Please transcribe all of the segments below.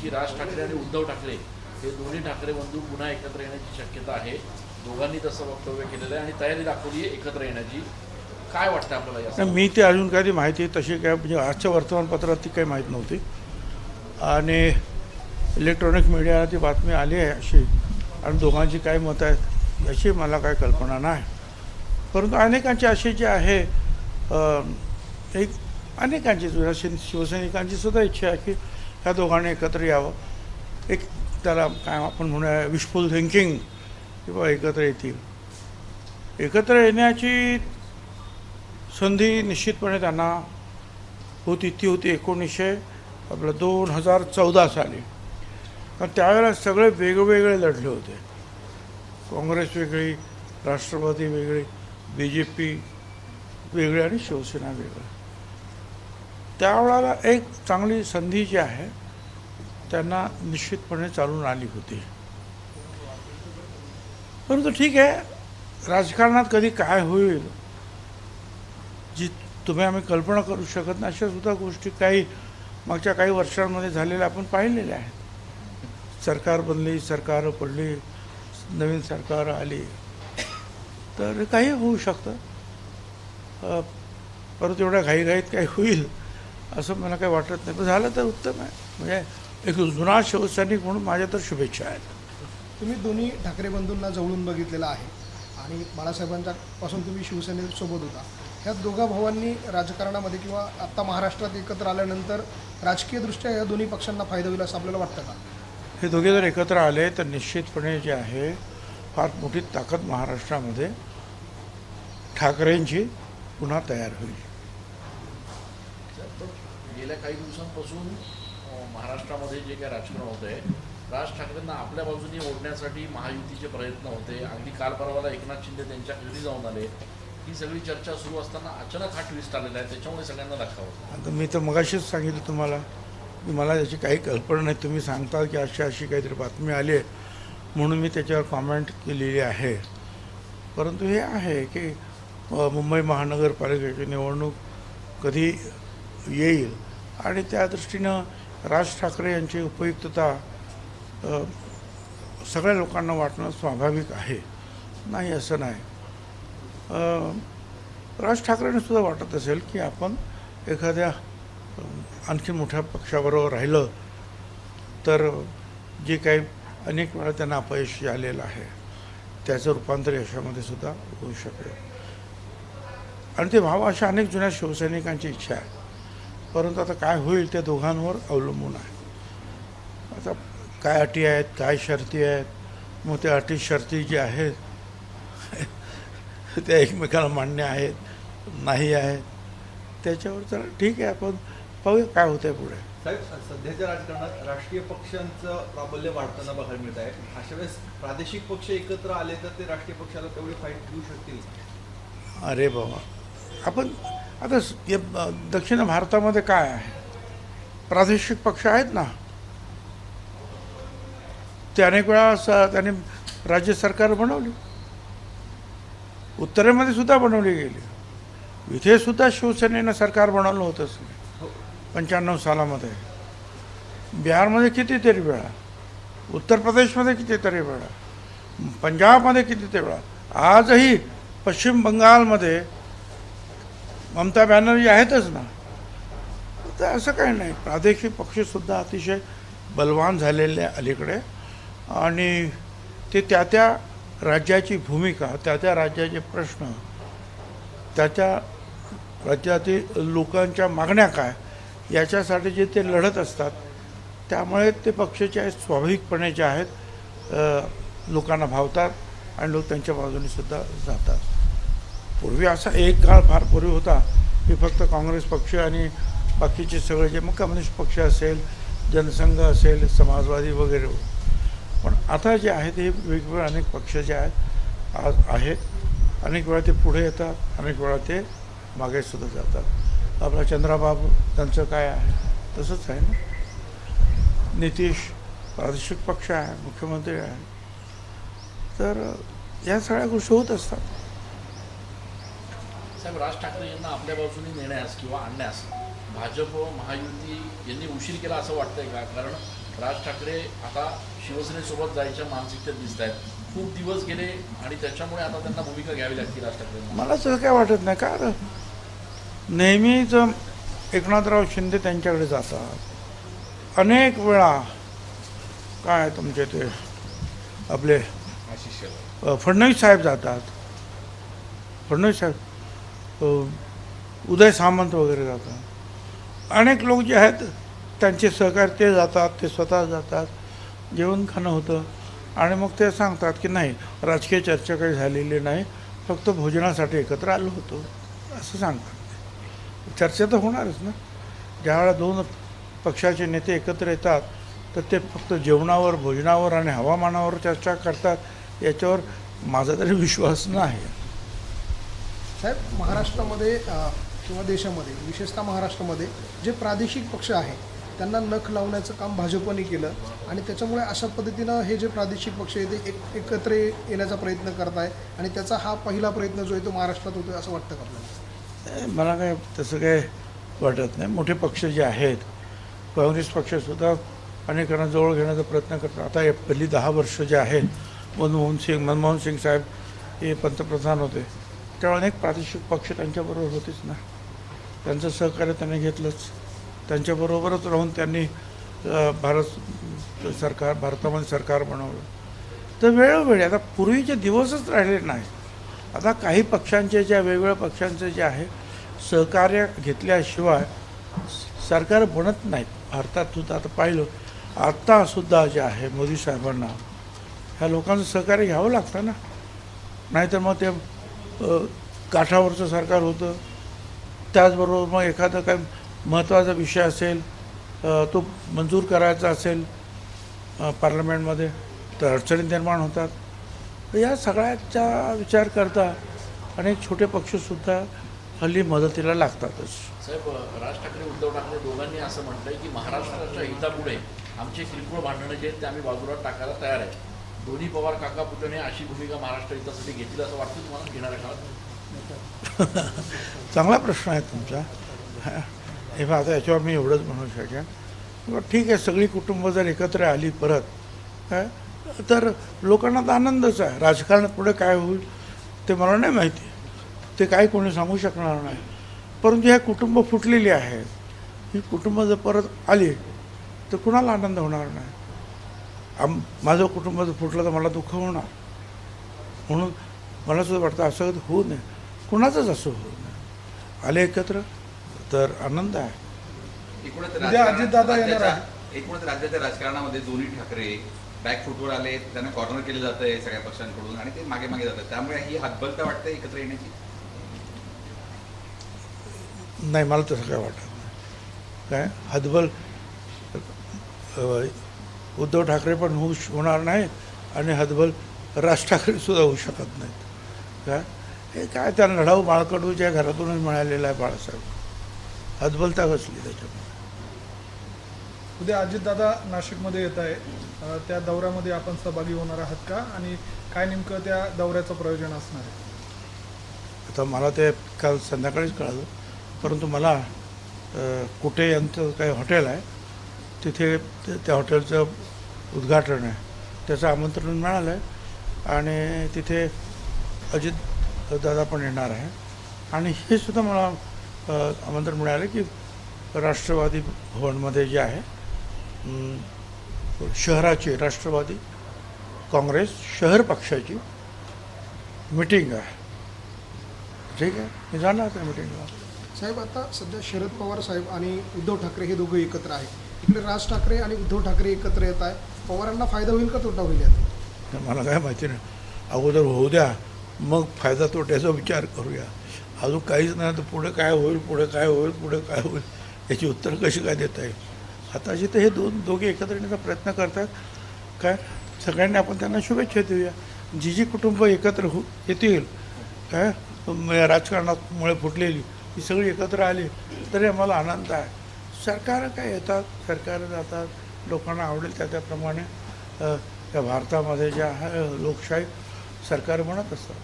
की राज ठाकरे आणि उद्धव ठाकरे हे दोन्ही ठाकरे बंधू पुन्हा एकत्र येण्याची शक्यता आहे. दोघांनी तसं वक्तव्य केलेलं आहे आणि तयारी दाखवली आहे एकत्र येण्याची. काय वाटतं आपल्याला या? मी ते अजून काही माहिती तशी काय म्हणजे आजच्या वर्तमानपत्रात ती काही माहीत नव्हती आणि इलेक्ट्रॉनिक मीडियाला ती बातमी आली आहे अशी आणि दोघांची काय मतं आहेत याची मला काय कल्पना नाही. परंतु अनेकांची अशी जी आहे एक अनेकांची शिवसैनिकांची सुद्धा इच्छा आहे की ह्या दोघांनी एकत्र यावं. एक त्याला काय आपण म्हणूया विशफुल थिंकिंग किंवा एकत्र येतील. एकत्र येण्याची संधी निश्चितपणे त्यांना होती. ती होती 2014 साली. कारण त्यावेळेला सगळे वेगवेगळे लढले होते. काँग्रेस वेगळी, राष्ट्रवादी वेगळी, BJP वेगळी आणि शिवसेना वेगळी. त्यावेळेला एक चांगली संधी जी आहे त्यांना निश्चितपणे चालून आली होती. परंतु ठीक आहे, राजकारणात कधी काय होईल जी तुम्ही आम्ही कल्पना करू शकत नाही अशा सुद्धा गोष्टी काही मागच्या काही वर्षांमध्ये झालेल्या आपण पाहिलेल्या आहेत. सरकार बनली, सरकार पडली, नवीन सरकार आली, तर काही होऊ शकतं. परंतु एवढ्या घाईघाईत काही होईल असं मला काही वाटत नाही. पण झालं तर उत्तम आहे. म्हणजे एक जुना शिवसैनिक म्हणून माझ्या तर शुभेच्छा आहेत. तुम्ही दोन्ही ठाकरे बंधूंना जवळून बघितलेलं आहे आणि बाळासाहेबांच्या पासून तुम्ही शिवसेनेसोबत होता. ह्या दोघा भावांनी राजकारणामध्ये किंवा आत्ता महाराष्ट्रात एकत्र आल्यानंतर राजकीयदृष्ट्या या दोन्ही पक्षांना फायदा होईल असं आपल्याला वाटतं का? हे दोघे जर एकत्र आले तर निश्चितपणे जे आहे फार मोठी ताकद महाराष्ट्रामध्ये ठाकरेंची पुन्हा तयार होईल. गेल्या काही दिवसांपासून महाराष्ट्रामध्ये जे काही राजकारण होत आहे, राज ठाकरेंना आपल्या बाजूने ओढण्यासाठी महायुतीचे प्रयत्न होते. अगदी काल परवाला एकनाथ शिंदे त्यांच्या घरी जाऊन आले. ही सगळी चर्चा सुरू असताना अचानक हा ट्विस्ट आलेला आहे, त्याच्यामुळे सगळ्यांना धक्का होता. आता मी तर मगाशीच सांगितलं तुम्हाला की मला याची काही कल्पना नाही. तुम्ही सांगता की अशी काहीतरी बातमी आली आहे म्हणून मी त्याच्यावर कॉमेंट केलेली आहे. परंतु हे आहे की मुंबई महानगरपालिकेची निवडणूक कधी येईल आणि त्या दृष्टीनं राज ठाकरे यांची उपयुक्तता सगळ्या लोकांना वाटणं स्वाभाविक आहे. नाही असं नाही. राज ठाकरेंना सुद्धा वाटत असेल की आपण एखाद्या आणखी मोठ्या पक्षाबरोबर राहिलं तर जे काही अनेक वेळा त्यांना अपयश आलेलं आहे त्याचं रूपांतर यशामध्ये सुद्धा होऊ शकेल आणि ते व्हावं अशा अनेक जुन्या शिवसैनिकांची इच्छा आहे. परंतु आता काय होईल त्या दोघांवर अवलंबून आहे. आता काय अटी आहेत, काय शर्ती आहेत, मग त्या अटी शर्ती जे आहेत त्या एकमेकाला मान्य आहेत नाही आहेत त्याच्यावर तर ठीक आहे, आपण पाहूया काय होतं आहे पुढे. साहेब, सध्याच्या राजकारणात राष्ट्रीय पक्षांचं प्राबल्य वाढताना बघायला मिळत आहे. अशा वेळेस प्रादेशिक पक्ष एकत्र आले तर ते राष्ट्रीय पक्षाला तेवढी फाईट देऊ शकतील? अरे बाबा, आपण आता दक्षिण भारतामध्ये काय आहे, प्रादेशिक पक्ष आहेत ना. ते अनेक वेळा त्याने राज्य सरकार बनवली. उत्तरेमध्ये सुद्धा बनवली गेली. इथे सुद्धा शिवसेनेनं सरकार बनवलं होतं 95 सालामध्ये. बिहारमध्ये कितीतरी वेळा, उत्तर प्रदेशमध्ये कितीतरी वेळा, पंजाबमध्ये कितीतरी वेळा, आजही पश्चिम बंगालमध्ये ममता बॅनर्जी आहेतच ना. तर असं काही नाही. प्रादेशिक पक्षसुद्धा अतिशय बलवान झालेले अलीकडे आणि ते त्या राज्याची भूमिका, त्या राज्याचे प्रश्न, त्या राज्यातील लोकांच्या मागण्या काय याच्यासाठी जे ते लढत असतात त्यामुळे ते पक्ष जे आहेत स्वाभाविकपणे जे आहेत लोकांना भावतात आणि लोक त्यांच्या बाजूने सुद्धा जातात. पूर्वी असा एक काळ फार पूर्वी होता की फक्त काँग्रेस पक्ष आणि बाकीचे सगळे जे मग कम्युनिस्ट पक्ष असेल, जनसंघ असेल, समाजवादी वगैरे. पण आता जे आहेत हे वेगवेगळे अनेक पक्ष जे आहेत आज आहेत. अनेक वेळा ते पुढे येतात, अनेक वेळा ते मागे सुद्धा जातात. आपला चंद्राबाबू त्यांचं काय आहे तसंच आहे ना. नितीश प्रादेशिक पक्ष आहे, मुख्यमंत्री आहे. तर या सगळ्या गोष्टी होत असतात. साहेब, राज ठाकरे यांना आपल्या बाजूने नेण्यास किंवा आणण्यास भाजप महायुती यांनी उशीर केला असं वाटतंय का? कारण राज ठाकरे आता शिवसेनेसोबत जायच्या मानसिकतेत दिसत आहेत. खूप दिवस गेले आणि त्याच्यामुळे आता त्यांना भूमिका घ्यावी लागते राज ठाकरेंना. मला असं काय वाटत नाही, का नेहमीच एकनाथराव शिंदे त्यांच्याकडे जातात. अनेक वेळा काय तुमचे ते आपले फडणवीस साहेब जातात, फडणवीस साहेब, उदय सामंत वगैरे जातात. अनेक लोक जे आहेत त्यांचे सहकारी ते जातात, ते स्वतः जातात, जेवण खाणं होतं आणि मग ते सांगतात की नाही राजकीय चर्चा काही झालेली नाही, फक्त भोजनासाठी एकत्र आलो होतो असं सांगतात. चर्चा तर होणारच ना. ज्यावेळेला दोन पक्षाचे नेते एकत्र येतात तर ते फक्त जेवणावर, भोजनावर आणि हवामानावर चर्चा करतात, याच्यावर माझा तरी विश्वास नाही. साहेब, महाराष्ट्रामध्ये किंवा देशामध्ये, विशेषतः महाराष्ट्रामध्ये जे प्रादेशिक पक्ष आहे त्यांना नख लावण्याचं काम भाजपने केलं आणि त्याच्यामुळे अशा पद्धतीनं हे जे प्रादेशिक पक्ष आहे ते एकत्र येण्याचा प्रयत्न करत आहे आणि त्याचा हा पहिला प्रयत्न जो आहे तो महाराष्ट्रात होतो असं वाटतं का आपल्याला? मला काय तसं काय वाटत नाही. मोठे पक्ष जे आहेत, काँग्रेस पक्षसुद्धा अनेकांना जवळ घेण्याचा प्रयत्न करतात. आता हे पहिली 10 वर्ष जे आहेत मनमोहन सिंग साहेब हे पंतप्रधान होते त्यावेळेला अनेक प्रादेशिक पक्ष त्यांच्याबरोबर होतेच ना. त्यांचं सहकार्य त्यांनी घेतलंच. त्यांच्याबरोबरच राहून त्यांनी भारतामध्ये सरकार बनवलं. तर वेळोवेळी आता पूर्वीचे दिवसच राहिले नाही. आता काही पक्षांचे ज्या वेगवेगळ्या पक्षांचे जे आहे सहकार्य घेतल्याशिवाय सरकार बनत नाहीत. भारतात सुद्धा आता पाहिलं, आत्तासुद्धा जे आहे मोदी साहेबांना ह्या लोकांचं सहकार्य घ्यावं लागतं ना, नाहीतर मग ते काठावरचं सरकार होतं. त्याचबरोबर मग एखादा काय महत्त्वाचा विषय असेल तो मंजूर करायचा असेल पार्लमेंटमध्ये तर अडचणी निर्माण होतात. तर या सगळ्याचा विचार करता अनेक छोटे पक्षसुद्धा हल्ली मदतीला लागतातच. साहेब, राज ठाकरे, उद्धव ठाकरे दोघांनी असं म्हटलंय की महाराष्ट्राच्या हितापुढे आमचे किरकोळ भांडणं जे आहेत ते आम्ही बाजूला टाकायला तयार आहे. दोन्ही पवार काका पुतणे अशी भूमिका महाराष्ट्र हितासाठी घेतील असं वाटतं तुम्हाला घेणाऱ्या काळात? चांगला प्रश्न आहे तुमचा. हे बघा, आता याच्यावर मी एवढंच म्हणू शकेन, ठीक आहे, सगळी कुटुंब जर एकत्र आली परत काय तर लोकांना तर आनंदच आहे. राजकारणात पुढे काय होईल ते मला नाही माहिती, ते काही कोणी सांगू शकणार नाही. परंतु ह्या कुटुंब फुटलेली आहेत, ही कुटुंब जर परत आली तर कुणाला आनंद होणार नाही. माझं कुटुंब जर फुटलं तर मला दुःख होणार. म्हणून मला सुद्धा वाटतं असं होऊ नये, कुणाचंच असं होऊ नये. आले एकत्र तर आनंद आहे. उद्या अजितदादा येणार आहे. एकूणच राज्याच्या राजकारणामध्ये दोन्ही ठाकरे बॅकफुटवर आले, त्यांना कॉर्नर केलं जातं आहे सगळ्या पक्षांकडून आणि ते मागे मागे जातात. त्यामुळे ही हातबलता वाटते एकत्र येण्याची? नाही, मला तसं काय वाटत नाही. काय हातबल उद्धव ठाकरे पण होणार नाही आणि हातबल राज ठाकरेसुद्धा होऊ शकत नाहीत. काय हे काय त्या लढाऊ बाळकडूच्या घरातूनच मिळालेला आहे बाळासाहेब. हातबलता कसली त्याच्यामध्ये? उद्या अजितदादा नाशिकमध्ये येत आहे, त्या दौऱ्यामध्ये आपण सहभागी होणार आहात का आणि काय नेमकं त्या दौऱ्याचं प्रयोजन असणार आहे? आता मला ते काल संध्याकाळीच कळालं, परंतु मला कुठे यांचं काही हॉटेल आहे तिथे त्या हॉटेलचं उद्घाटन आहे, त्याचं आमंत्रण मिळालं आहे आणि तिथे अजितदादा पण येणार आहे. आणि हे सुद्धा मला आमंत्रण मिळालं की राष्ट्रवादी भवनमध्ये जे आहे शहराची राष्ट्रवादी काँग्रेस शहर पक्षाची मीटिंग आहे. ठीक आहे, मी जाणार त्या मीटिंगला. साहेब, आता सध्या शरद पवार साहेब आणि उद्धव ठाकरे हे दोघं एकत्र आहे. इकडे राज ठाकरे आणि उद्धव ठाकरे एकत्र येत आहे. पवारांना फायदा होईल का तोटा होईल यात? मला काय माहिती नाही. अगोदर होऊ द्या, मग फायदा तोट्याचा विचार करूया. अजून काहीच नाही तर पुढे काय होईल, पुढे काय होईल, पुढे काय होईल याची उत्तर कशी काय देता येईल. आताशी तर हे दोघे एकत्र येण्याचा प्रयत्न करतात. काय सगळ्यांनी आपण त्यांना शुभेच्छा देऊया. जी कुटुंब एकत्र येतील काय राजकारणामुळे फुटलेली ही सगळी एकत्र आली तरी आम्हाला आनंद आहे. सरकार काय येतात, सरकार जातात, लोकांना आवडेल त्याप्रमाणे त्या भारतामध्ये ज्या लोकशाही सरकार बनत असतात.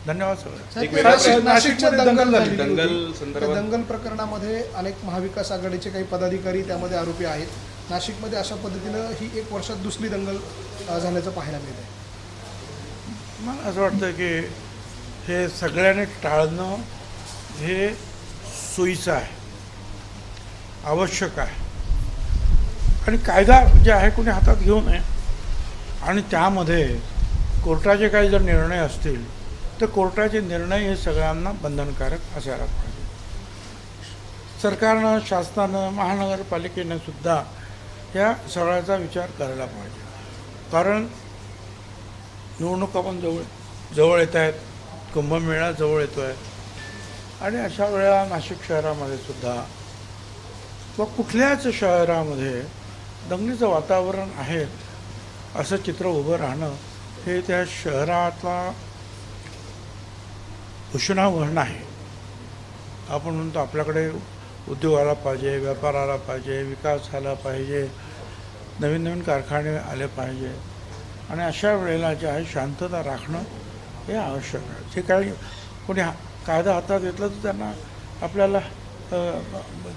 धन्यवाद सगळ्यांना. नाशिकमध्ये दंगल झाली. दंगल संदर्भात दंगल प्रकरणामध्ये अनेक महाविकास आघाडीचे काही पदाधिकारी त्यामध्ये आरोपी आहेत. नाशिकमध्ये अशा पद्धतीनं ही 1 वर्षात दुसरी दंगल झाल्याचं पाहायला मिळत आहे. मला असं वाटतं की हे सगळ्यांनी टाळणं हे सोयीचं आहे, आवश्यक आहे. आणि कायदा जे आहे कोणी हातात घेऊ नये आणि त्यामध्ये कोर्टाचे काही जर निर्णय असतील तर कोर्टाचे निर्णय हे सगळ्यांना बंधनकारक असायला पाहिजे. सरकारनं, शासनानं, महानगरपालिकेनं सुद्धा या सगळ्याचा विचार करायला पाहिजे. कारण निवडणुका पण जवळ येत आहेत, कुंभमेळा जवळ येतो आहे आणि अशा वेळेला नाशिक शहरामध्ये सुद्धा व कुठल्याच शहरामध्ये दंगलीचं वातावरण आहे असं चित्र उभं राहणं हे त्या शहरातला भूषणावह नाही. आपण म्हणतो आपल्याकडे उद्योग आला पाहिजे, व्यापार आला पाहिजे, विकास झाला पाहिजे, नवीन नवीन कारखाने आले पाहिजे आणि अशा वेळेला जे आहे शांतता राखणं हे आवश्यक आहे. जे काही कोणी कायदा हातात घेतला तर त्यांना आपल्याला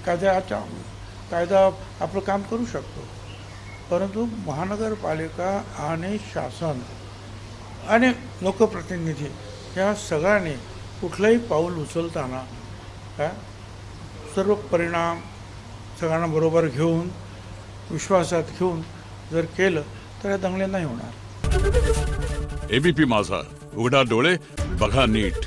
कायदा आपलं काम करू शकतो. परंतु महानगरपालिका आणि शासन आणि लोकप्रतिनिधी या सगळ्यांनी कुठलंही पाऊल उचलताना सर्व परिणाम सगळ्यांना बरोबर घेऊन विश्वासात घेऊन जर केलं तर या दंगली नाही होणार. एबीपी माझा, उघडा डोळे बघा नीट.